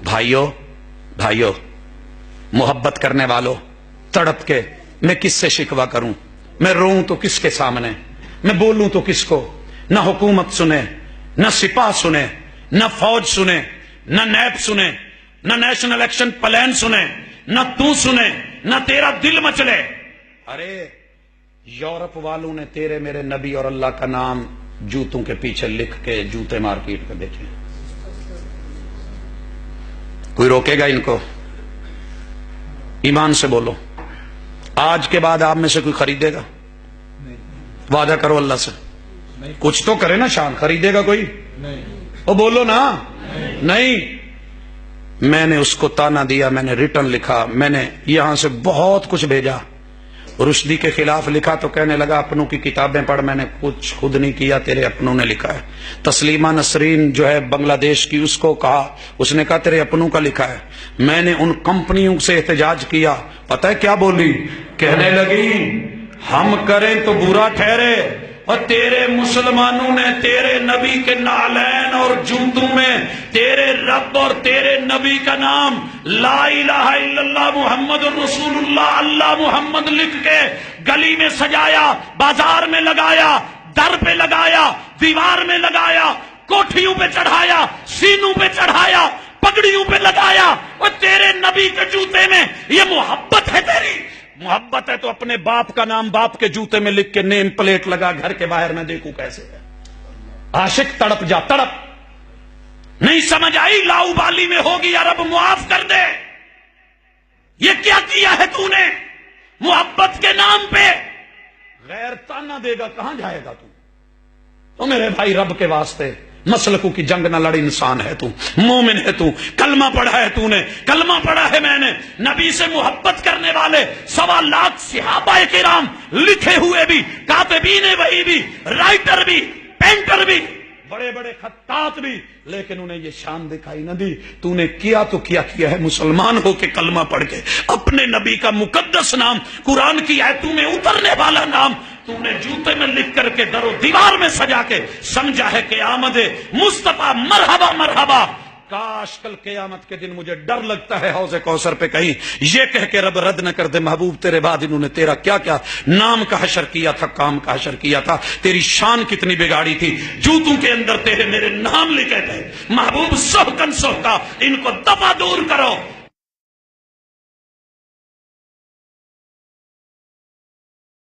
بھائیو محبت کرنے والوں، تڑپ کے میں کس سے شکوہ کروں؟ میں روؤں تو کس کے سامنے؟ میں بولوں تو کس کو؟ نہ حکومت سنے، نہ سپاہ سنے، نہ فوج سنے، نہ نیب سنے، نہ نیشنل الیکشن پلان سنے، نہ تو سنے، نہ تیرا دل مچلے۔ ارے یورپ والوں نے تیرے میرے نبی اور اللہ کا نام جوتوں کے پیچھے لکھ کے جوتے مارکیٹ پہ بیچے، کوئی روکے گا ان کو؟ ایمان سے بولو، آج کے بعد آپ میں سے کوئی خریدے گا؟ وعدہ کرو اللہ سے، کچھ تو کرے نا شان، خریدے گا کوئی؟ وہ بولو نا نہیں۔ میں نے اس کو تانا دیا، میں نے ریٹرن لکھا، میں نے یہاں سے بہت کچھ بھیجا، رشدی کے خلاف لکھا تو کہنے لگا اپنوں کی کتابیں پڑھ، میں نے کچھ خود نہیں کیا، تیرے اپنوں نے لکھا ہے۔ تسلیمہ نسرین جو ہے بنگلہ دیش کی، اس کو کہا، اس نے کہا تیرے اپنوں کا لکھا ہے۔ میں نے ان کمپنیوں سے احتجاج کیا، پتہ ہے کیا بولی؟ کہنے لگی ہم کریں تو برا ٹھہرے، اور تیرے مسلمانوں نے تیرے نبی کے نعلین اور جوتوں میں تیرے رب اور تیرے نبی کا نام لا الہ الا اللہ محمد الرسول اللہ اللہ محمد لکھ کے گلی میں سجایا، بازار میں لگایا، در پہ لگایا، دیوار میں لگایا، کوٹھیوں پہ چڑھایا، سینوں پہ چڑھایا، پگڑیوں پہ لگایا، اور تیرے نبی کے جوتے میں یہ محبت ہے تیری؟ محبت ہے تو اپنے باپ کا نام باپ کے جوتے میں لکھ کے نیم پلیٹ لگا، گھر کے باہر میں دیکھوں کیسے ہے۔ عاشق تڑپ جا، تڑپ۔ نہیں سمجھ آئی؟ لاؤ بالی میں ہوگی، یا رب معاف کر دے۔ یہ کیا کیا ہے تو نے محبت کے نام پہ؟ غیر تانا دے گا، کہاں جائے گا تو میرے بھائی رب کے واسطے مسلکوں کی جنگ نہ لڑ، انسان ہے تو، مومن ہے تو، کلمہ پڑھا ہے تو نے، کلمہ پڑھا ہے میں نے۔ نبی سے محبت کرنے والے 1.25 لاکھ صحابہ کرام، لکھے ہوئے بھی، کاتبین وحی بھی، رائٹر بھی، پینٹر بھی، بڑے بڑے خطاط بھی، لیکن انہیں یہ شان دکھائی نہ دی۔ تو نے کیا تو کیا ہے؟ مسلمان ہو کے کلمہ پڑھ کے اپنے نبی کا مقدس نام، قرآن کی آیتوں میں اترنے والا نام تو نے جوتے میں لکھ کر کے در و دیوار میں سجا کے سمجھا ہے کہ آمد مصطفیٰ مرحبا مرحبا۔ کاش کل قیامت کے دن مجھے ڈر لگتا ہے حوض کوثر پہ کہیں یہ کہہ کے رب رد نہ کر دے محبوب تیرے بعد انہوں نے تیرا کیا کیا نام کا حشر کیا تھا، کام کا حشر کیا تھا، تیری شان کتنی بگاڑی تھی، جوتوں کے اندر تیرے میرے نام لکھے تھے۔ محبوب سحقن سحقا، ان کو دفع دور کرو۔